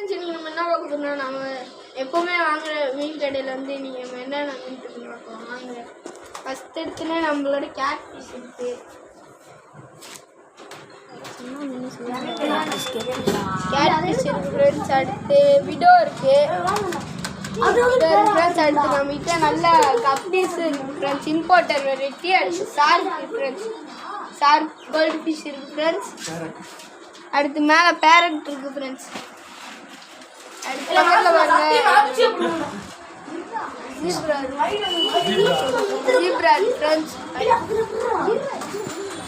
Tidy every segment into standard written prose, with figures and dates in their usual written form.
Friends இன்னைக்கு நம்ம என்ன பார்க்க போறோம்னா நம்ம எப்பவுமே வாங்குற மீன் கடையில் வந்து நீங்கள் என்னென்ன மீன் இருக்குன்னு பார்க்கலாம் வாங்க. ஃபஸ்ட் எடுத்துனே நம்மளோட கேட் ஃபிஷ் இருக்குது. கேட் ஃபிஷ் இருக்குது ஃப்ரெண்ட்ஸ். அடுத்து விடோ இருக்குது ஃப்ரெண்ட்ஸ். அடுத்து நம்மகிட்ட நல்ல கப்பீஸ் இருக்குது ஃப்ரெண்ட்ஸ். Importer variety. அடுத்து shark friends. Shark gold fish இருக்குது ஃப்ரெண்ட்ஸ். அடுத்து மேலே பேரட் இருக்குது ஃப்ரெண்ட்ஸ். அடுத்து ஜீப்ரா ஃப்ரெண்ட்ஸ்.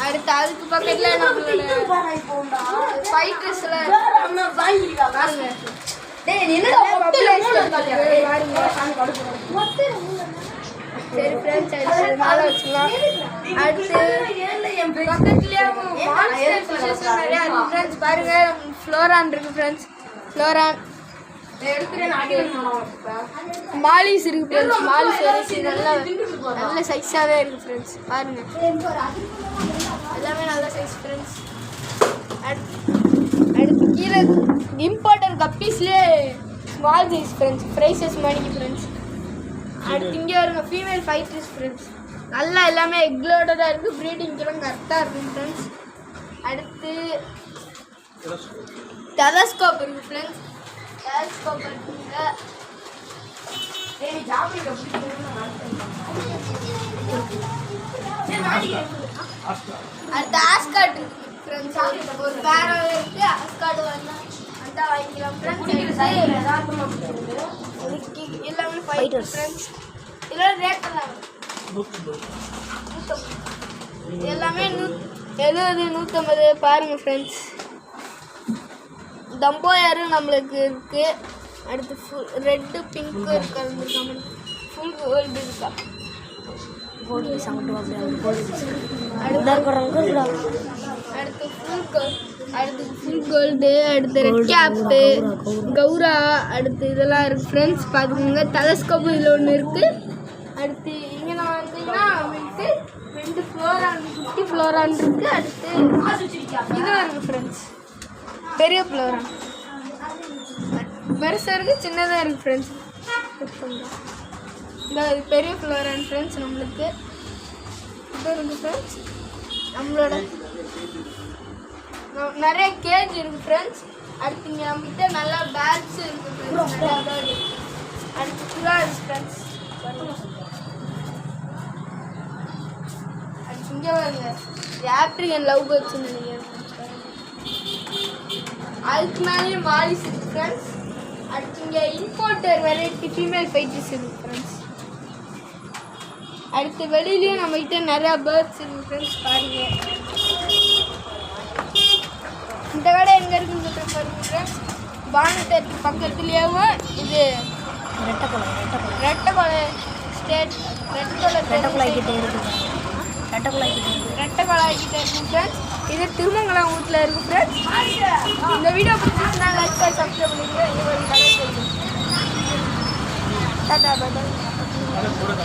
அடுத்து அதுக்கு பக்கத்தில் நம்மளோட ஃபைட்டர்ஸ்ல சரி ஃப்ரெண்ட்ஸ். அடுத்து மேலே வச்சுக்கலாம். அடுத்து பக்கத்துலேயே நிறையா இருக்குது ஃப்ரெண்ட்ஸ். பாருங்கள் ஃப்ளோரான் இருக்குது ஃப்ரெண்ட்ஸ். ஃப்ளோரான் மாலிஸ் இருக்குது ஃப்ரெண்ட்ஸ். மாலிஸ் வெரைட்டி நல்ல சைஸாகவே இருக்குது ஃப்ரெண்ட்ஸ். பாருங்கள் எல்லாமே நல்ல சைஸ் ஃப்ரெண்ட்ஸ். அடுத்து கீழே இம்போர்ட்டர் கப்பீஸ்லேயே ஸ்மால் சைஸ் ஃப்ரெண்ட்ஸ். ப்ரைஸஸ் மணிக்கு ஃப்ரெண்ட்ஸ். அடுத்து இங்கே வருங்க ஃபீமேல் ஃபைட்டர்ஸ் ஃப்ரெண்ட்ஸ். நல்லா எல்லாமே எக்லோடடாக இருக்குது. ப்ரீடிங்க்கெல்லாம் கரெக்டாக இருக்குது ஃப்ரெண்ட்ஸ். அடுத்து டெலஸ்கோப் இருக்குது ஃப்ரெண்ட்ஸ். டெலஸ்கோப் இருக்குங்க. அடுத்து ஆஸ்கார்ட் இருக்குது ஃப்ரெண்ட்ஸ். ஒரு பேராகவே இருக்குது. ஆஸ்கார்டு வேணால் அந்த வாங்கிக்கலாம் ஃப்ரெண்ட்ஸ். எல்லாமே ஃபைட்டர்ஸ் ஃப்ரெண்ட்ஸ். இதெல்லாம் ரேட்டெல்லாம் எல்லாமே 70 150 பாருங்கள் ஃப்ரெண்ட்ஸ். தம்போயாரு நம்மளுக்கு இருக்குது. அடுத்து ரெட்டு பிங்க்கு கலந்துருக்காங்க. ஃபுல் கோல்டு இருக்கா. அடுத்து ஃபுல் கோல்டு. அடுத்து ரெட் கேப்பு கௌரா. அடுத்து இதெல்லாம் இருக்குது ஃப்ரெண்ட்ஸ். பார்த்துக்கோங்க. டெலஸ்கோப்பு இதில் ஒன்று இருக்குது. அடுத்து இங்கே நான் வந்தீங்கன்னா வந்துட்டு 2 ஃப்ளோரான் குட்டி ஃப்ளோரான் இருக்குது. அடுத்து இதுவும் இருக்குது ஃப்ரெண்ட்ஸ். பெரிய ஃப்ளோரான் பெருசாக இருக்குது சின்னதாக இருக்குது ஃப்ரெண்ட்ஸ். இந்த பெரிய ஃப்ளோரான் ஃப்ரெண்ட்ஸ் நம்மளுக்கு இது இருக்குது ஃப்ரெண்ட்ஸ். நம்மளோட நிறைய கேஜ் இருக்குது ஃப்ரெண்ட்ஸ். அடுத்து இங்கே நம்மகிட்ட நல்லா பேட்ஸ் இருக்குது ஃப்ரெண்ட்ஸ். அடுத்து ஃப்ளோரான்ஸ் ஃப்ரெண்ட்ஸ். அடுத்து இங்கே வருங்க ஆப்ரிக்கன் லவ் பேர்ட்ஸ்ன்னு நினைக்கிறேன். அதுக்கு மேலேயும் மாலிஸ் இருக்குது ஃப்ரெண்ட்ஸ். அடுத்து இங்கே இம்போர்ட்டர் வெரைட்டி ஃபீமேல் ஃபைட்டர்ஸ் இருக்குது ஃப்ரெண்ட்ஸ். அடுத்து வெளியிலையும் நம்மகிட்ட நிறையா பேர்ட்ஸ் இருக்குது ஃப்ரெண்ட்ஸ். பாருங்கள் இந்த கடை எங்கே இருக்குன்னு பாருங்கள் ஃப்ரெண்ட்ஸ். பானத்தேட்டு பக்கத்துலேயும் இது ரெட்டக்கொலை ஸ்டேட் ரெட்டக்கொலை கிட்டே இருக்குது ஃப்ரெண்ட்ஸ். இது திருமங்கலம் வீட்டில் இருக்குது ஃப்ரெண்ட்ஸ். இந்த வீடியோ பிடிச்சிருந்தா லைக் பண்ணி சப்ஸ்கிரைப் பண்ணிக்கிறேன். டாடா பாய்.